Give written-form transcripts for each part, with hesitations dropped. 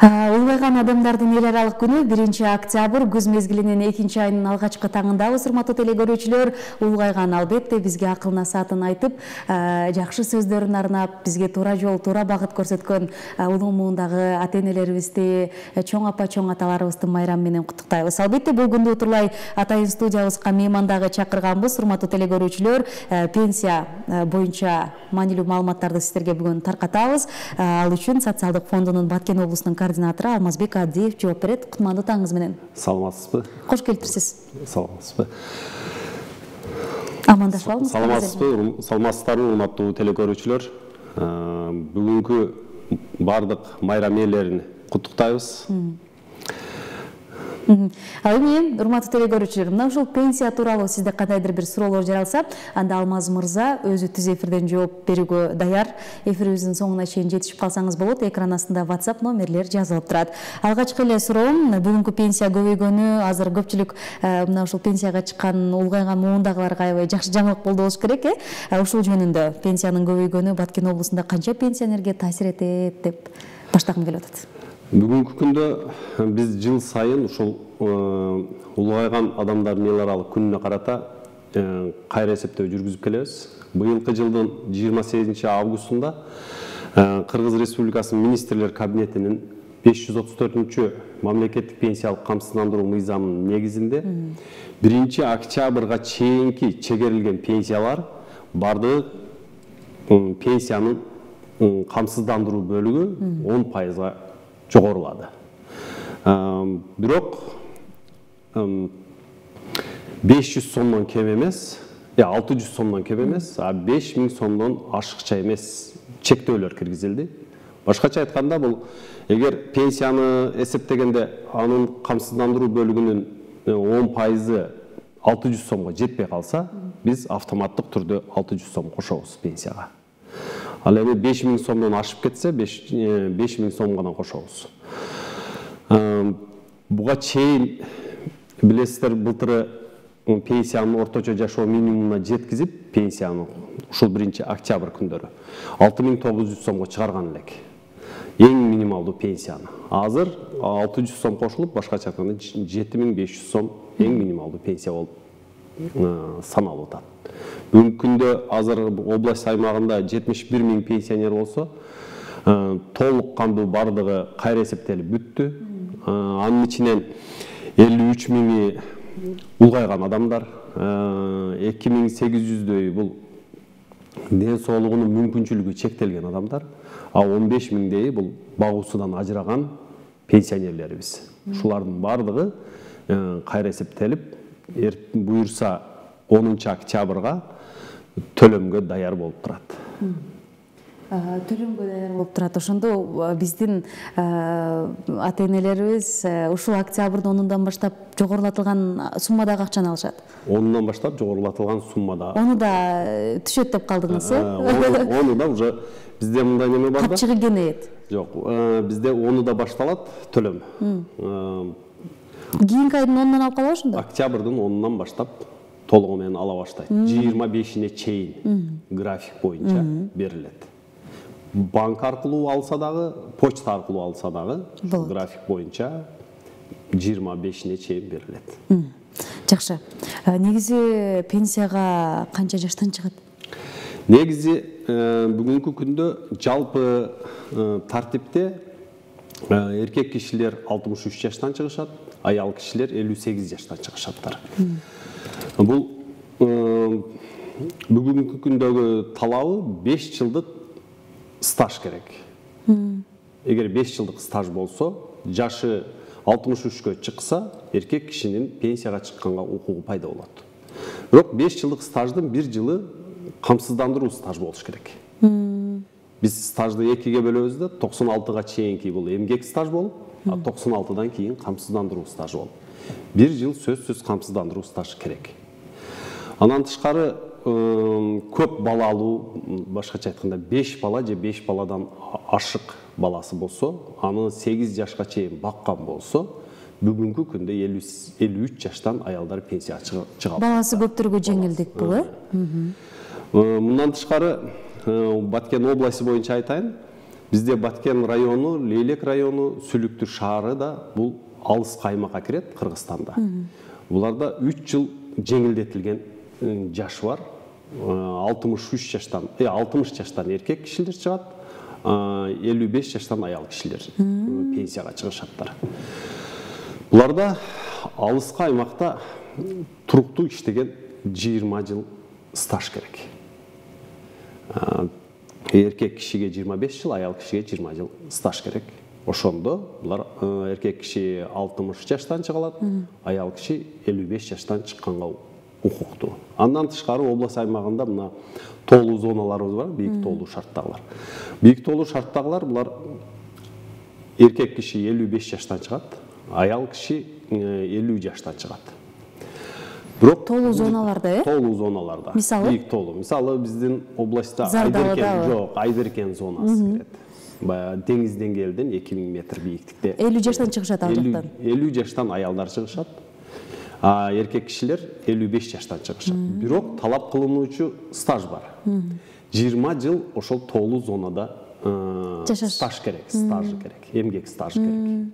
Улбайган адамдардын эл аралык күнү 1-октябрь күз мезгилинин 2-айынын алгачкы таңындабыз. Урматтуу телекөрүүчүлөр, улбайган албетте бизге акыл насаатын айтып, жакшы сөздөрүн арнап, бизге туура жол, туура багыт көрсөткөн улуу муундагы ата-энелерибизди, чоң апа, чоң аталарыбызды майрам менен куттуктайбыз. Албетте бул күндү утурлай атайын студиябызга меймандагы чакырганбыз. Урматтуу телекөрүүчүлөр, пенсия боюнча маанилүү маалыматтарды сиздерге бүгүн таркатабыз. Ал үчүн социалдык фондунун Баткен облусунун координатору Алмазбек Адиев жооп берет. Кутмандуу таңыңыз менен. Саламатсызбы? Кош келипсиз. Саламатсызбы? Амандашпалыңыз. Саламатсызбы? Саламатсыздарбы, урматтуу телекөрүүчүлөр? Бүгүнкү бардык майрам ээлерин куттуктайбыз. Ал эми урматтуу телекөрүүчүлөр, мына ушул пенсия тууралуу сизде кандайдыр бир суроолор жаралса, анда Алмаз мырза өзү түз эфирден жооп берүүгө даяр. Эфирибиздин соңуна чейин жетишип калсаңыз болот. Экран астында WhatsApp номерлер жазылып турат. Алгачкы эле суроом, бүгүнкү пенсия көбөйгөнү, азыр көпчүлүк мына ушул пенсияга чыккан улгайган муундагыларга аябай жакшы жаңылык болду болуш керек, Ушул жөнүндө пенсиянын көбөйгөнү Баткен облусунда канча пенсионерге таасир этет деп баштагым келип атат. Бүгүнкү күндө биз жыл сайын ушул улгайган адамдардын эл аралык күнүнө карата кайра эсептөө жүргүзүп келебиз. Быйылкы жылдын 28 августунда Кыргыз Республикасынын министрлер кабинетинин 534 мамлекеттик пенсиялык камсыздандыруу мыйзамынын негизинде 1-октябрга чейинки чегерилген пенсиялар бардык пенсиянын камсыздандыруу бөлүгү 10%-га жогорулады. Бирок 500 сомдон кем эмес, 600 сомдон кем эмес, 5000 сомдон ашыкча эмес чектөөлөр киргизилди. Башкача айтканда, бул эгер пенсияны эсептегенде анын камсыздандыруу бөлүгүнүн 10%-ы 600 сомго жетпей калса, биз автоматтык түрдө 600 сом кошобуз пенсияга. Ал эми 5000 сомдон ашып кетсе, 5000 сом гана кошобуз. Буга чейин билесиздер, былтыры пенсиянын орточо жашоо минимумуна жеткизип, пенсияны ушул 1-октябрь күндөрү 6900 сомго чыгарган элек. Эң минималдуу пенсияны. Азыр 600 сом кошулуп, башкача айтканда 7500 сом эң минималдуу пенсия болуп саналып атат. Бүгүнкү күндө азыр область аймагында 71 000 пенсионер болсо, толук кандуу бардыгы кайра эсептелип бүттү. Анын ичинен 53 000 улгайган адамдар, 2800-дөй бул ден соолугунун мүмкүнчүлүгү чектелген адамдар, 15 000-дөй бул багуусудан ажыраган пенсионерлерибиз. Ушулардын бардыгы кайра эсептелип, буюрса 10-октябрга төлөмгө даяр болуп турат. Төлөмгө даяр болуп турат. Ошондо биздин ата-энелерибиз ушул октябрдын 10-ундан баштап жогорулатылган суммадагы акчаны алышат. 10-ундан баштап жогорулатылган суммада. Ону да түшөт деп калдыңыз, Ону да уже бизде мындай неме бар да. Капчыгы кенейет. Жок, бизде ону да башталат төлөм. Кийинки айдын 10-унан алып калабы ошондо? Октябрдын 10-унан баштап толугу менен ала баштайт. 25-ине чейин график боюнча берилет. Банк аркылуу алса дагы, почта аркылуу алса дагы, график боюнча 25-ине чейин берилет. Жакшы. Негизи пенсияга канча жаштан чыгат? Негизи бүгүнкү күндө жалпы тартипте эркек кишилер 63 жаштан чыгышат, аял кишилер 58 жаштан чыгышаттар. Бул бүгүнкү күндөгү талабы 5 жылдык стаж керек. Эгер 5 жылдык стаж болсо, жашы 63-кө чыкса, эркек кишинин пенсияга чыкканга укугу пайда болот. Бирок 5 жылдык стаждын 1 жылы камсыздандыруу стаж болуш керек. Биз стажды 2-ге бөлөбүз да, 96-га чейинки бул эмгек стаж болуп, 96-дан кийин камсыздандыруу стаж болуп. 1 жыл сөзсүз камсыздандыруу стаж керек. Анан тышкары көп балалуу, башкача айтканда 5 бала же 5 баладан ашык баласы болсо, аны 8 жашка чейин баккан болсо, бүгүнкү күндө 53 жаштан аялдар пенсияга чыга. Баласы көптөргө жеңилдик бул, Мындан тышкары Баткен областы боюнча айтайын, Бізде Баткен району, Лейлек району, Сүлүктү шаары да бұл алыс аймаққа кіреді Қырғызстанда. Бұларда 3 жыл жеңілдетілген жашы бар. 60 жаштан еркек кишилер шығады, 55 жаштан аял кишилер пенсияға шығышаттар. Бұларда алысқа аймақта тұруктуу иштеген 20 жыл стаж керек. Еркек кишиге 25 жыл, аял кишиге 20 жыл стаж керек. Ошондо булар эркек киши 60 жаштан чыга алат, аял киши 55 жаштан чыкканга укуктуу. Андан тышкары область аймагында мына тоолуу зоналарыбыз бар, бийик тоолуу шарттагылар. Бийик тоолуу шарттагылар булар эркек киши 55 жаштан чыгат, аял киши 50 жаштан чыгат. Бирок тоолуу зоналарда, тоолуу зоналарда. Бийик тоолуу. Мисалы биздин областта Айберкен зонасы кирет. Деңиз деңгээлден 2000 метр бийиктикте 50 жаштан чыгышат алдыктан. 50 жаштан аялдар чыгышат. Эркек кишилер 55 жаштан чыгышат. Бирок талап кылынуучу стаж бар. 20 жыл ошол тоолуу зонада стаж керек, эмгек стажы керек.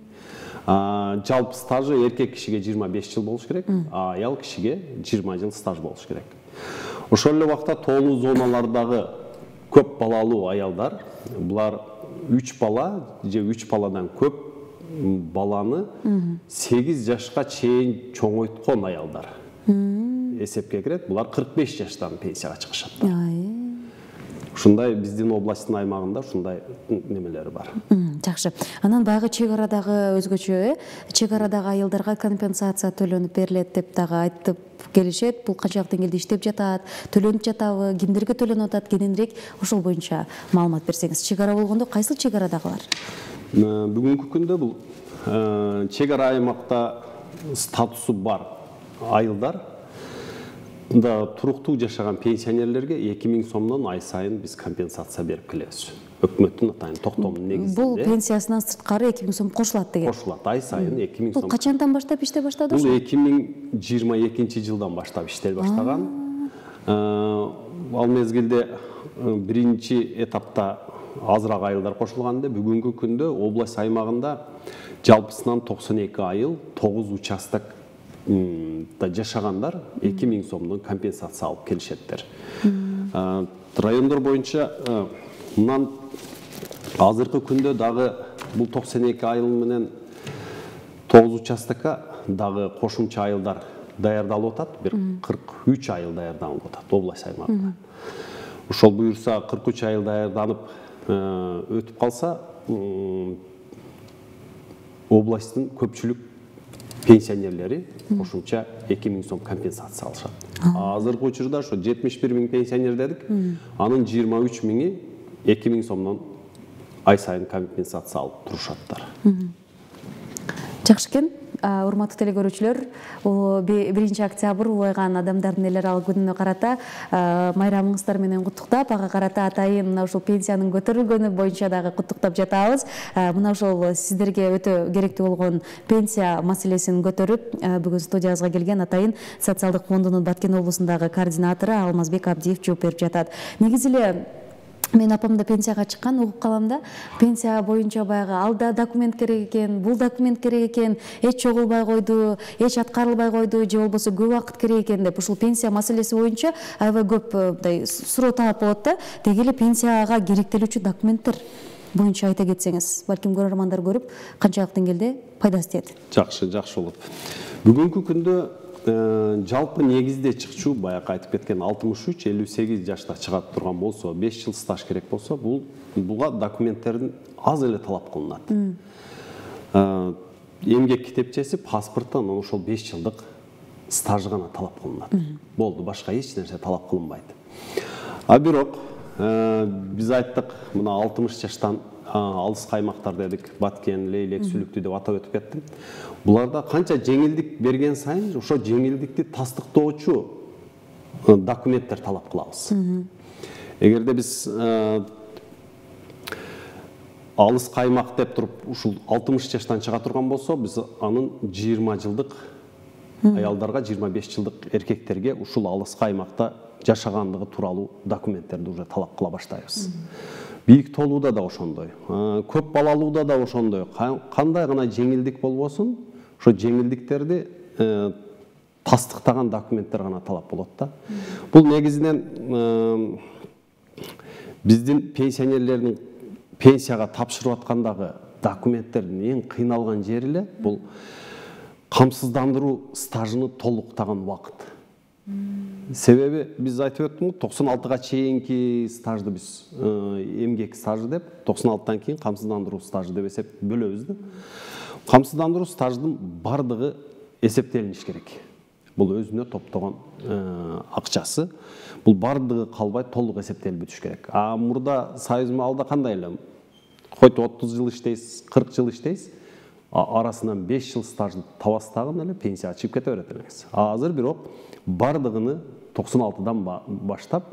Жалпы стажы эркек кишиге 25 жыл болуш керек, аял кишиге 20 жыл стаж болуш керек. Ошол эле убакта тоолуу зоналардагы көп балалуу аялдар, булар 3 бала же 3 баладан көп баланы 8 жашка чейин чоңойткон аялдар эсепке кирет. Булар 45 жаштан пенсияга чыгышат. Ушундай биздин областтын аймагында ушундай немелери бар. Жакшы. Анан баягы чек арадагы өзгөчө, чек арадагы аялдарга компенсация төлөнүп берилет деп дагы айтып келишет. Бул канчалык деңгээлде иштеп жатат, төлөнүп жатабы, кимдерге төлөнүп атат, кененирээк ошол боюнча маалымат берсеңиз. Чек ара болгондо кайсыл чек арадагылар? Бүгүнкү күндө бул чек ара аймакта статусу бар айылдар да туруктуу жашаган пенсионерлерге 2000 сомдон ай сайын биз компенсация берип келебиз. Өкмөттүн атайын токтомдун негизинде. Бул пенсиясынан сырткары 2000 сом кошулат деген. Кошулат, ай сайын 2000 сом. Бул качандан баштап иштей баштады? Бул 2022 жылдан баштап иштей баштаган. Ал мезгилде биринчи этапта азыраак айылдар кошулганда, бүгүнкү күндө область аймагында жалпысынан 92 айыл, 9 участок жашагандар 2000 сомдон компенсация алып келишеттер. Райондор боюнча мындан азыркы күндө дагы бул 92 айыл менен 9 участокка дагы кошумча айылдар даярдалып атат. Бир 43 айыл даярданып атат область аймагында. Ошол буюрса 43 айыл даярданып өтүп калса, областтын көпчүлүк пенсионерлери кошумча 2000 сом компенсация алышат. Азыркы учурда ошо 71 000 пенсионер дедик, анын 23 000-и 2000 сомдон ай сайын компенсация алып турушаттар. Жакшы экен. Урматтуу телекөрүүчүлөр, 1 октябрь улайган адамдардын эл аралык күнүнө карата майрамыңыздар менен куттуктап, ага карата атайын мына ушул пенсиянын көтөрүлгөнү боюнча дагы куттуктап жатабыз. Мына ушул сиздерге өтө керектүү болгон пенсия маселесин көтөрүп, бүгүн студиябызга келген атайын социалдык фондунун Баткен облусундагы координатору Алмазбек Абдиев жооп берип жатат. Негизи эле мен апамда пенсияга чыккан, угуп калам да, пенсия боюнча баягы алда документ керек экен, бул документ керек экен, эч чогулбай койду, эч аткарылбай койду, же болбосо көп убакыт керек экен деп ушул пенсия маселеси боюнча аябай көп мындай суроо талап болот да. Деги эле пенсияга керектелүүчү документтер боюнча айта кетсеңиз, балким көрөрмандар көрүп канчалык деңгээлде пайдасы тиет. Жакшы болот. Бүгүнкү күндө жалпы негизде чыкчу баягы айтып кеткен 63-58 жашта чыгат турган болсо, 5 жыл стаж керек болсо, буга документтердин аз эле талап кылынат. Эмгек китепчеси, паспорттон ошол 5 жылдык стажы гана талап кылынат. Болду, башка эч нерсе талап кылынбайт. Бирок биз айттык, мына 60 жаштан алыс аймактар дедик, Баткен, Лейлек, Сүлүктү деп атап өтүп кеттим. Буларда канча жеңилдик берген сайын, ошо жеңилдикти тастыктоочу документтер талап кылабыз. Эгерде биз алыс аймак деп туруп, ушул 60 жаштан чыга турган болсо, биз анын 20 жылдык аялдарга, 25 жылдык эркектерге ушул алыс аймакта жашагандыгы тууралуу документтерди уже талап кыла баштайбыз. бийик толууда да ошондой, көп балалууда да ошондой. Кандай гана жеңилдик болбосун, ошо жеңилдиктерди тастыктаган документтер гана талап болот да. Бул негизинен биздин пенсионерлердин пенсияга тапшырып аткандагы документтердин эң кыйналган жери эле бул камсыздандыруу стажыны толуктаган убакыт. Себеби биз айтып өттүм, 96-га чейинки стажды биз эмгек стажы деп, 96-тан кийин камсыздандыруу стажы деп бөлөбүз да. Камсыздандыруу стаждын бардыгы эсептелиниш керек. Бул өзүнө топтогон акчасы. Бул бардыгы калбай толук эсептелип бүтүш керек. Мурда Союз маалда кандай эле? Койт 30 жыл иштейсиз, 40 жыл иштейсиз, арасынан 5 жыл стажды табастагын эле пенсияга чыгып кете берет элеңиз. Азыр бирок бардыгыны 96-дан баштап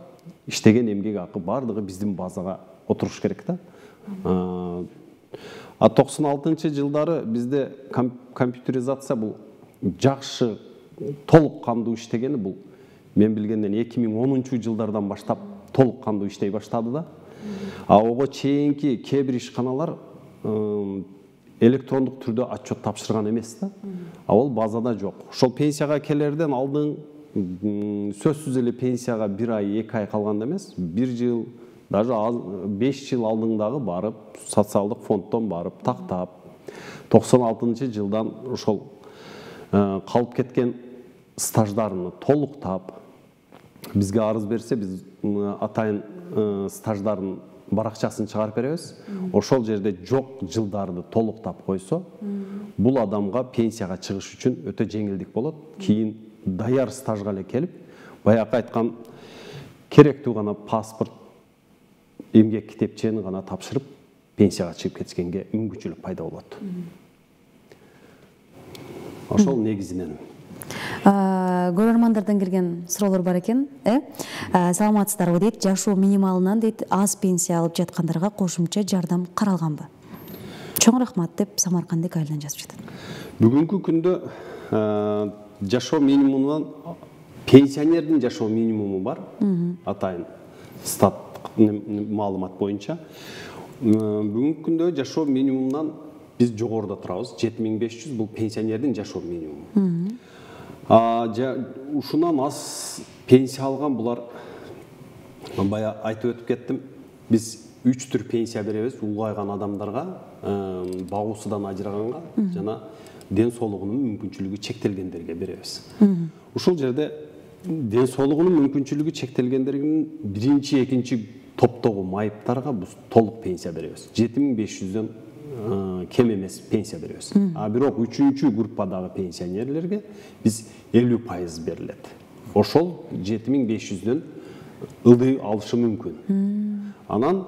иштеген эмгек акы бардыгы биздин базага отуруш керек да. 96-жылдары бизде компьютеризация бул жакшы толук кандуу иштегени бул мен билгенден 2010-жылдардан баштап толук кандуу иштей баштады да. Ого чейинки кээ бир ишканалар электрондук түрдө отчет тапшырган эмес да. Ал базада жок. Ошол пенсияга келерден алдын сөзсүз эле пенсияга 1 ай, 2 ай калганда эмес, 1 жыл, даже 5 жыл алдыңдагы барып, социалдык фонддон барып тактап, 96-жылдан ошол калып кеткен стаждарын толуктап, бизге арыз берсе, биз атайын стаждарын баракчасын чыгарып беребиз. Ошол жерде жок жылдарды толуктап койсо, бул адамга пенсияга чыгыш үчүн өтө жеңилдик болот. Кийин даяр стажга эле келип, баягы айткан керектүү гана паспорт, эмгек китепчени гана тапшырып, пенсияга чыгып кеткенге мүмкүнчүлүк пайда болот. Ошол негизинен. Көрөрмандардан келген суроолор бар экен, саламатсыздарбы дейт, жашоо минималынан дейт, аз пенсия алып жаткандарга кошумча жардам каралганбы? Чоң рахмат деп Самаркандык айылдан жазып жатат. Бүгүнкү күндө жашоо минимумунан пенсионердин жашоо минимуму бар, атайын статтык маалымат боюнча. Бүгүнкү күндө жашоо минимумунан биз жогоруда турабыз. 7500 бул пенсионердин жашоо минимуму. Ушунан аз пенсия алган булар, бая айтып өтүп кеттим, биз 3 түр пенсия беребиз улгайган адамдарга, багуусудан ажыраганга жана ден соолугунун мүмкүнчүлүгү чектелгендерге беребиз. Ушул жерде ден соолугунун мүмкүнчүлүгү чектелгендердин биринчи, экинчи топтогу майыптарга биз толук пенсия беребиз. 7500дөн кем эмес пенсия беребиз. Бирок 3-чү группадагы пенсионерлерге биз 50% берилет. Ошол 7500дөн ылдый алышы мүмкүн. Анан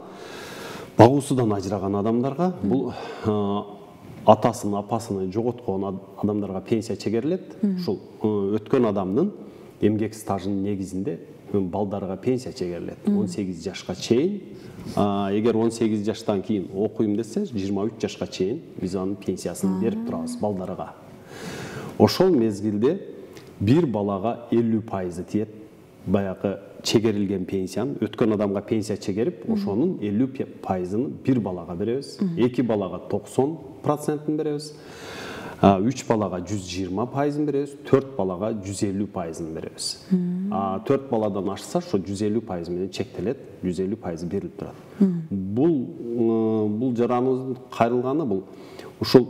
багуусудан ажыраган адамдарга бул атасын, апасын жоготкон адамдарга пенсия чегерилет. Ушул өткөн адамдын эмгек стажынын негизинде балдарга пенсия чегерилет. 18 жашка чейин. Эгер 18 жаштан кийин окуйм десе, 23 жашка чейин биз анын пенсиясын берип турабыз балдарга. Ошол мезгилде бир балага 50% тиет. Баягы чегерилген пенсияны өткөн адамга пенсия чегерип, ошонун 50%-ын бир балага беребиз. 2 балага 90%-ын беребиз. 3 балага 120%-ын беребиз, 4 балага 150%-ын беребиз. 4 баладан ашса, ошо 150% менен чектелет, 150% берилип турат. Бул жараныбыздын кайрылганы бул ушул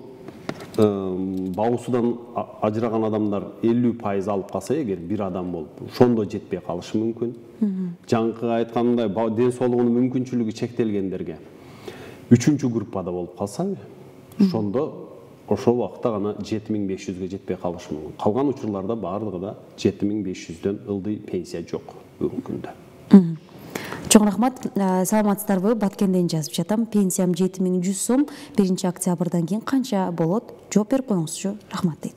багуусудан ажыраган адамдар 50% алып калса, эгер бир адам болуп, ошондо жетпей калышы мүмкүн. Жаңкы айткандай, ден соолугунун мүмкүнчүлүгү чектелгендерге 3-чү группада болуп калса, ошондо ошол убакта гана 7500ге жетпей калышы мүмкүн. Калган учурларда бардыгында 7500дөн ылдый пенсия жок бүгүнкү күндө. Чоң рахмат. Саламатсыздарбы? Баткенден жазып жатам. Пенсиям 7100 сом. 1-октябрдан кийин канча болот? Жооп берип коюңузчу. Рахмат дейт.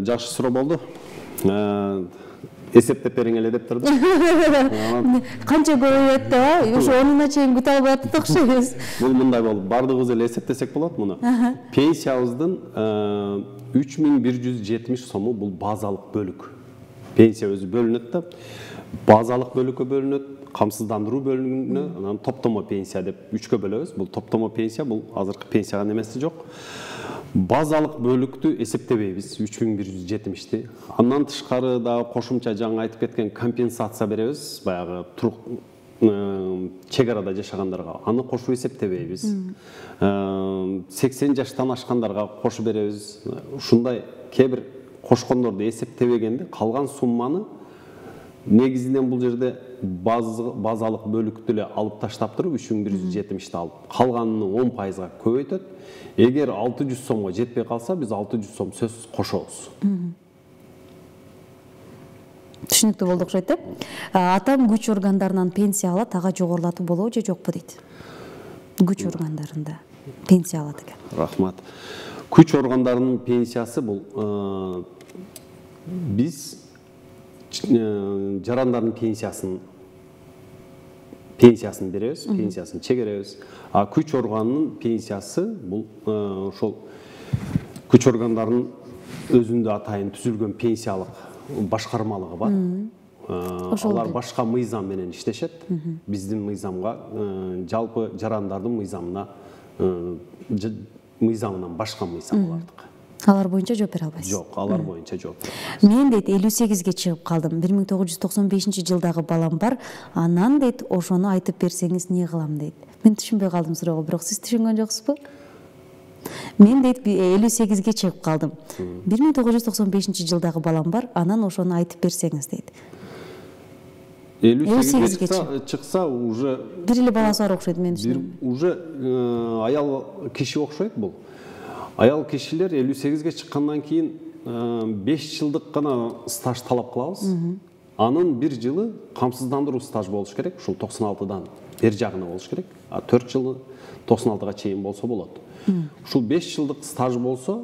Жакшы суроо болду. Эсептеп бериң эле деп турду. Канча көбөйөт да? Ошо 10-на чейин күтө албай атат окшойбуз. Бул мындай болду. Бардыгыбыз эле эсептесек болот муну. Пенсиябыздын 3170 сому бул базалык бөлүк. Пенсия өзү бөлүнөт да. базалық бөлікке бөлінеді, камсыздандыруу бөлігіне, анан топтомо пенсия деп үчкө бөлөбүз. Бул топтомо пенсия, бул азыркы пенсияга немеси жок. Базалық бөлүктү эсептебейбиз, 3170ти. Андан тышкары дагы кошумча жаңы айтып кеткен компенсация беребиз, баягы чек арада жашагандарга. Аны кошуп эсептебейбиз. 80 жаштан ашкандарга кошуп беребиз. Ушундай кээ бир кошкондорду эсептебегенде калган сумманы негизинен бул жерде базалык бөлүктү эле алып таштап туруп 3170ти алып, калганын 10%га көбөйтөт. Эгер 600 сомго жетпей калса, биз 600 сом сөзсүз кошобуз. Түшүнүктүү болду окшойт да. Атам күч органдарынан пенсия алат, ага жогорулатуу болобу же жокпу дейт. Күч органдарында пенсия алат экен. Рахмат. Күч органдарынын пенсиясы бул биз жарандардын пенсиясын беребиз, пенсиясын чегеребиз. А күч органынын пенсиясы бул ошол күч органдарынын өзүндө атайын түзүлгөн пенсиялык башкармалыгы бар. Алар башка мыйзам менен иштешет. Биздин мыйзамга, жалпы жарандардын мыйзамынан башка мыйзам бардык. Алар боюнча жооп бере албайсыз? Жок, алар боюнча жооп бере албайсыз. Мен дейт 58-ге чыгып калдым. 1995-жылдагы балам бар. Анан дейт ошону айтып берсеңиз не кылам дейт. Мен түшүнбөй калдым суроого, бирок сиз түшүнгөн жоксузбу? Мен дейт 58-ге чыгып калдым. 1995-жылдагы балам бар. Анан ошону айтып берсеңиз дейт. 58-ге чыкса уже бир эле баласы бар окшойт, мен түшүнөм. Уже аял киши окшойт бул. Аял кишилер 58-ге чыккандан кийин 5 жылдык гана стаж талап кылабыз. Анын 1 жылы камсыздандыруу стаж болуш керек. Ушул 96-дан бер жагына болуш керек. А 4 жылы 96-га чейин болсо болот. Ушул 5 жылдык стаж болсо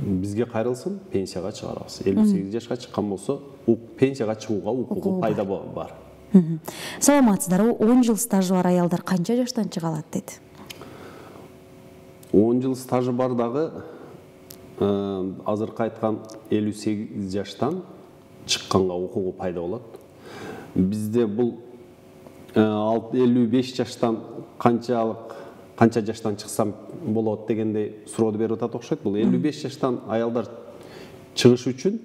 бизге кайрылсын, пенсияга чыгарабыз. 58 жашка чыккан болсо, пенсияга чыгууга укугу пайда бар. Саламатсыздарбы? 10 жыл стажы бар аялдар канча жаштан чыга алат дейт? 10 жыл стажы бар дагы азыркы айткан 58 жаштан чыкканга укугу пайда болот. Бизде бул 55 жаштан канча жаштан чыксам болот дегендей сурооду берип атат окшойт. Бул 55 жаштан аялдар чыгыш үчүн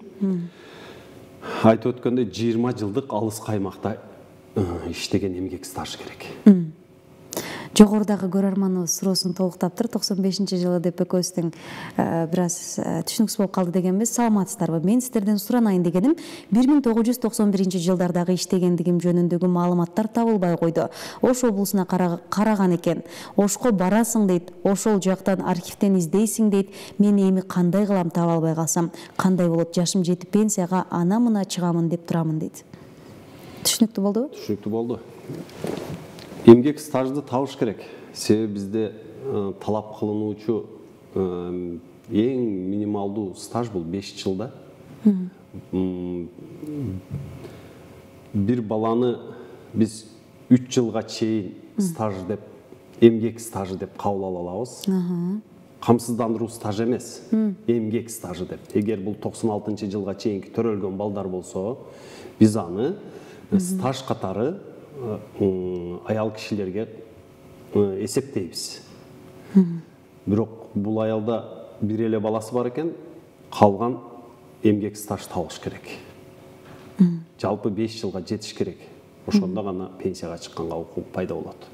айтып өткөндөй 20 жылдык алыс каймакта иштеген эмгек стажы керек. Жогорудагы көрөрманыбыз суроосун толуктаптыр. 95-жылы деп экөөбүздүн бир аз түшүнүксүз болуп калды дегенбиз. Саламатсыздарбы? Мен сиздерден суранайын дегеним 1991-жылдардагы иштегендигим жөнүндөгү маалыматтар табылбай койду. Ош облусуна караган экен. Ошко барасың дейт, ошол жактан архивден издейсиң дейт. Мен эми кандай кылам таба албай калсам? Кандай болот? Жашым жетип пенсияга ана мына чыгамын деп турамын дейт. Түшүнүктүү болдубу? Түшүнүктүү болду. Эмгек стажды табыш керек. Себеби бизде талап кылынуучу эң минималдуу стаж бул 5 жылда. Бир баланы биз 3 жылга чейин стаж деп, эмгек стажы деп кабыл ала алабыз. Камсыздандыруу стажы эмес, эмгек стажы деп. Эгер бул 96-жылга чейинки төрөлгөн балдар болсо, биз аны стаж катары аял кишилерге эсептейбиз. Бирок бул аялда бир эле баласы бар экен, калган эмгек стаж табыш керек. Жалпы 5 жылга жетиш керек. Ошондо гана пенсияга чыкканга укук пайда болот.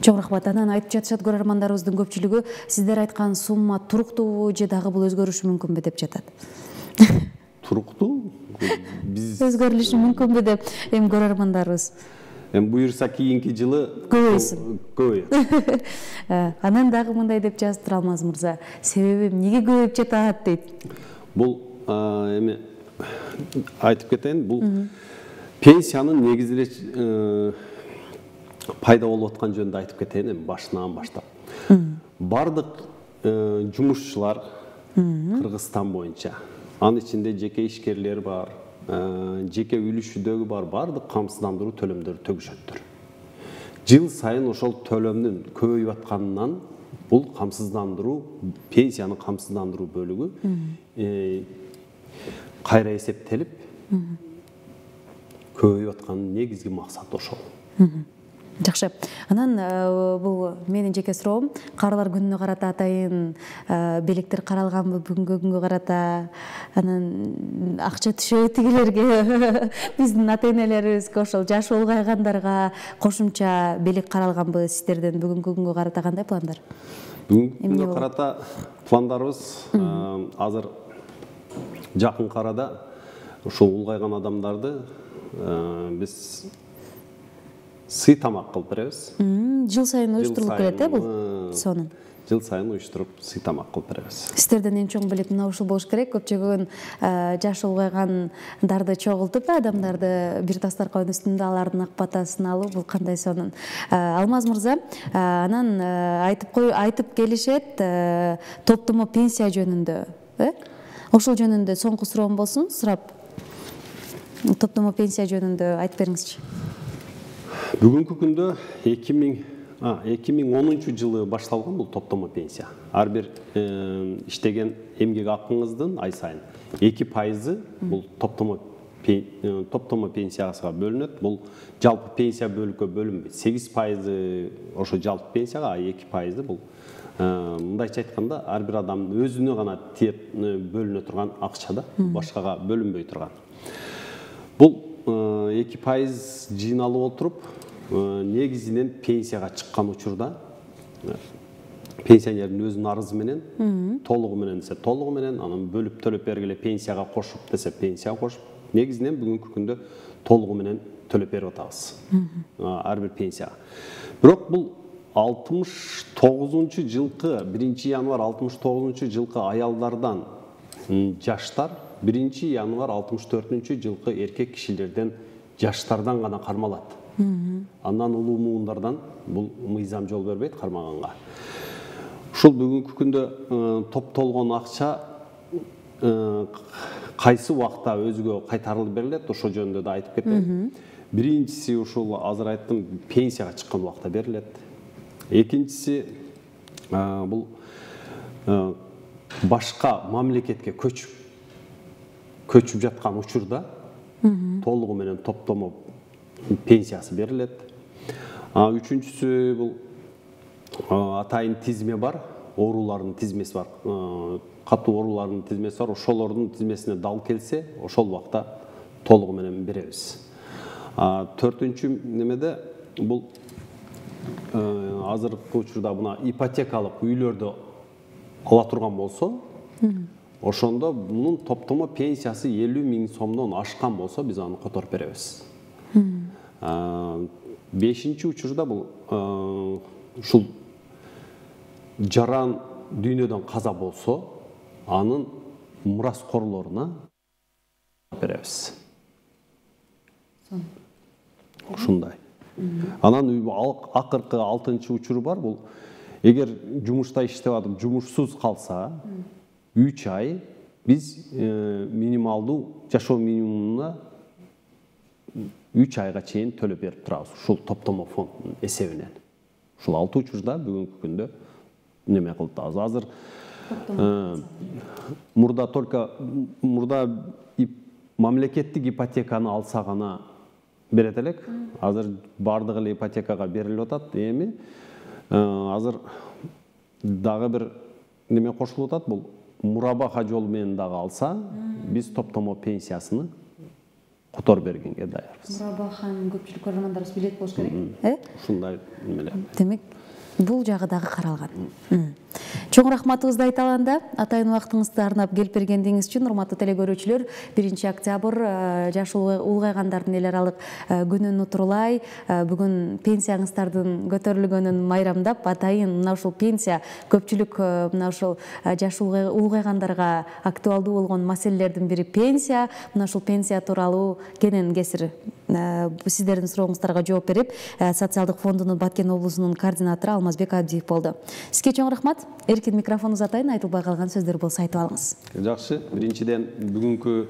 Чоң рахмат. Анан айтып жатышат көрөрмандарыбыздын көпчүлүгү сиздер айткан сумма туруктуубу же дагы бул өзгөрүшү мүмкүнбү деп жатат. Туруктуу? Биз өзгөрүлүшү мүмкүнбү деп көрөрмандарыбыз. Буюрса кийинки жылы көбөйөт. Анан дагы мындай деп жазып тура алмаз мырза. Себеби эмнеге көбөйүп жатат дейт. Бул эми айтып кетейин, бул пенсиянын негизи пайда болуп аткан жөнүндө айтып кетейин, эми башынан баштап. Бардык жумушчулар Кыргызстан боюнча, анын ичинде жеке ишкерлер бар, жеке үлүшүдөгү бар, бардык камсыздандыруу төлөмдөрү төгүшөттүр. Жыл сайын ошол төлөмдүн көбөйүп атканынан бул камсыздандыруу, пенсиянын камсыздандыруу бөлүгү кайра эсептелип, көбөйүп аткан негизги максат ошол. Жакшы. Анан бул менин жеке суроом, карылар күнүнө карата атайын белектер каралганбы бүгүнкү күнгө карата? Анан акча түшөбү тигилерге, биздин ата-энелерибизге, ошол жашы улгайгандарга кошумча белек каралганбы? Сиздердин бүгүнкү күнгө карата кандай пландар? Бүгүнкү күнгө карата пландарыбыз азыр жакын арада ушул улгайган адамдарды биз сый тамак кылып беребиз. Жыл сайын уюштурулуп келет бул сонун. Жыл сайын уюштуруп сый тамак кылып беребиз. Сиздерден эң чоң белек мына ушул болуш керек. Көпчүгүн жашы улгайгандарды чогултуп, адамдарды бир дастаркан үстүндө алардын ак батасын алуу бул кандай сонун. Алмаз мырза, анан айтып келишет топтомо пенсия жөнүндө. Ошол жөнүндө соңку суроом болсун, сурап. Топтомо пенсия жөнүндө айтып бериңизчи. Бүгүнкү күндө 2010 жылы башталган бул топтомо пенсия. Ар бир иштеген эмгек акыңыздын ай сайын 2% бул топтомо пенсияга бөлүнөт. Бул жалпы пенсия бөлүккө бөлүнбөйт. 8% ошо жалпы пенсияга, а 2% бул мындайча айтканда ар бир адамдын өзүнө гана тиеп бөлүнө турган акча да, башкага бөлүнбөй турган. Бул 2% жыйналып отуруп, негизинен пенсияга чыккан учурда пенсионердин өзүнүн арызы менен, толугу менен десе толугу менен, анан бөлүп төлөп бергиле пенсияга кошуп десе пенсияга кошуп, негизинен бүгүнкү күндө толугу менен төлөп берип атабыз. Ар бир пенсияга. Бирок бул 69 жылкы 1 январь 69 жылкы аялдардан жаштар, 1 январь 64 жылкы эркек кишилерден жаштардан гана кармалат. Андан улуу муундардан бул мыйзам жол бербейт кармаганга. Ушул бүгүнкү күндө топтолгон акча кайсы убакта өзүгө кайтарылып берилет, ошол жөнүндө да айтып кетейин. Биринчиси ушул азыр айттым, пенсияга чыккан убакта берилет. Экинчиси бул башка мамлекетке көчүп жаткан учурда толугу менен топтомо пенсиясы берилет. Үчүнчүсү бул атайын тизме бар, оорулардын тизмеси бар, катуу оорулардын тизмеси бар, ошолордун тизмесине дал келсе, ошол убакта толугу менен беребиз. Төртүнчү немеде бул азыркы учурда мына ипотекалык үйлөрдү ала турган болсо, ошондо мунун топтомо пенсиясы 50 000 сомдон ашкан болсо, биз аны которуп беребиз. Бешинчи учурда бул ушул жаран дүйнөдөн каза болсо, анын мураскорлоруна беребиз. Ушундай. Анан акыркы 6-чы учуру бар, бул эгер жумушта иштеп атып жумушсуз калса, 3 ай биз минималдуу жашоо минимумуна 3 айга чейин төлөп берип турабыз, ушул топтомо фондунун эсебинен. Ушул 6 учурда бүгүнкү күндө неме кылып атабыз. Азыр мурда мамлекеттик ипотеканы алса гана берет элек. Азыр бардыгы эле ипотекага берилип атат. Эми азыр дагы бир неме кошулуп атат, бул мурабаха жолу менен дагы алса, биз топтомо пенсиясыны которуп бергенге даярбыз. Мурабаханын көпчүлүк көрөрмандарыбыз билет болуш керек. Ушундай немелер. Демек, бул жагы дагы каралган. Чоң рахматыбызды айта алганда, атайын убактыңызды арнап келип бергендигиңиз үчүн, урматтуу телекөрүүчүлөр, 1 октябрь жашы улгайгандардын эл аралык күнүн утурулай, бүгүн пенсияңыздардын көтөрүлгөнүн майрамдап, атайын мына ушул пенсия көпчүлүк мына ушул жашы улгайгандарга актуалдуу болгон маселелердин бири пенсия. Мына ушул пенсия тууралуу кенен кесир сиздердин сурооңуздарга жооп берип, социалдык фондунун Баткен облусунун координатору Алмазбек Абдиев болду. Сизге чоң рахмат. Эркин микрофон узатайын, айтылбай калган сөздөр болсо айтып алыңыз. Жакшы. Биринчиден бүгүнкү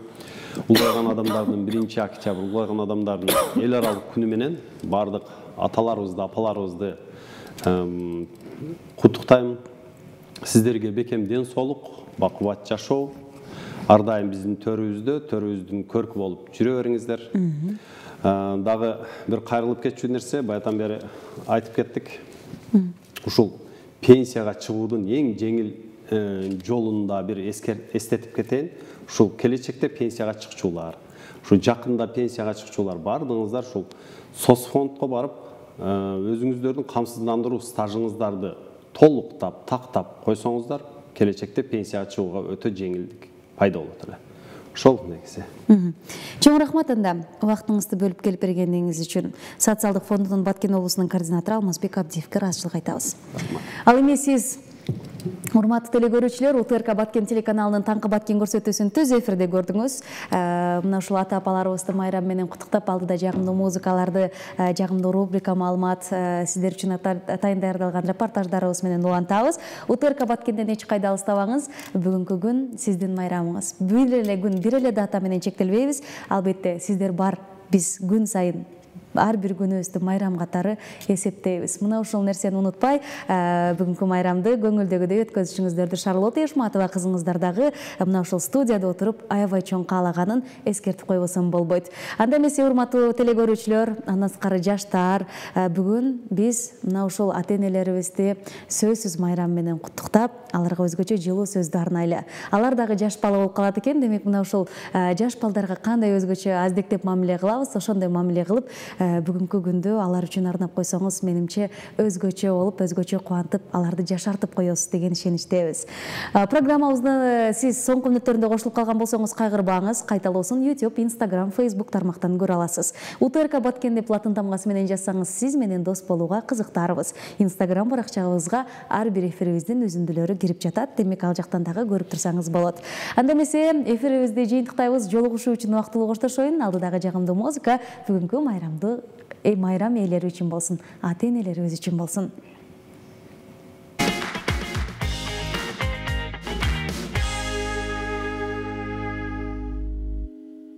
улгайган адамдардын 1 октябрь улгайган адамдардын эл аралык күнү менен бардык аталарыбызды, апаларыбызды куттуктайм. Сиздерге бекем ден соолук, бакубат жашоо, ар дайым биздин төрүбүздүн көркү болуп жүрө бериңиздер. Дагы бир кайрылып кетчү нерсе, баятан бери айтып кеттик. Ушул пенсияга чыгуудун эң жеңил жолунда бир эстетип кетейин. Ушул келечекте пенсияга чыкчулар, ушул жакында пенсияга чыкчулар бардыгыңыздар ушул соцфондко барып, өзүңүздөрдүн камсыздандыруу стажыңыздарды толуктап, тактап койсоңуздар, келечекте пенсияга чыгууга өтө жеңилдик пайда болот эле. Ошол негизи. Чоң рахмат анда убактыңызды бөлүп келип бергениңиз үчүн. Социалдык фондунун Баткен облусунун координатору Алмазбек Абдиевке ыраазычылык айтабыз. Ал эми сиз урматтуу теле көрүүчүлөр, УТРК Баткен телеканалынын таңкы Баткен көрсөтүүсүн түз эфирде көрдүңүз. Мына ушул ата апаларыбызды майрам менен куттуктап, алдыда жагымдуу музыкаларды, жагымдуу рубрика маалымат, сиздер үчүн атайын даярдалган репортаждарыбыз менен улантабыз. УТРК Баткенден эч кайда алыстабаңыз. Бүгүнкү күн сиздин майрамыңыз. Бир эле күн, бир эле дата менен чектелбейбиз. Албетте сиздер бар, биз күн сайын ар бир күнүбүздү майрам катары эсептейбиз. Мына ушул нерсени унутпай, бүгүнкү майрамды көңүлдөгүдөй өткөзүшүңүздөрдү Шарлотта Ешматова кызыңыздар дагы мына ушул студияда отуруп аябай чоң каалаганын эскертип койбосом болбойт. Анда эмесе, урматтуу теле көрүүчүлөр, андан сырткары жаштар, бүгүн биз мына ушул ата-энелерибизди сөзсүз майрам менен куттуктап, аларга өзгөчө жылуу сөздү арнайлы. Алар дагы жаш бала болуп калат экен, демек мына ушул жаш балдарга кандай өзгөчө аздектеп мамиле кылабыз, ошондой мамиле кылып, бүгүнкү күндү алар үчүн арнап койсоңуз, менимче өзгөчө болуп, өзгөчө кубантып, аларды жашартып коесуз деген ишеничтебиз. Программабызды сиз соңку мүнөттөрүндө кошулуп калган болсоңуз кайгырбаңыз, кайталоосун YouTube, Instagram, Facebook тармактан көрө аласыз. УТРК Баткен деп латын тамгасы менен жазсаңыз, сиз менен дос болууга кызыктарбыз. Instagram баракчабызга ар бир эфирибиздин үзүндүлөрү кирип жатат, демек ал жактан дагы көрүп турсаңыз болот. Анда эмесе, эфирибизди жыйынтыктайбыз. Жолугушуу үчүн убактылуу коштошоюн. Алдыдагы жагымдуу музыка бүгүнкү майрам ээлери үчүн болсун, ата-энелерибиз үчүн болсун.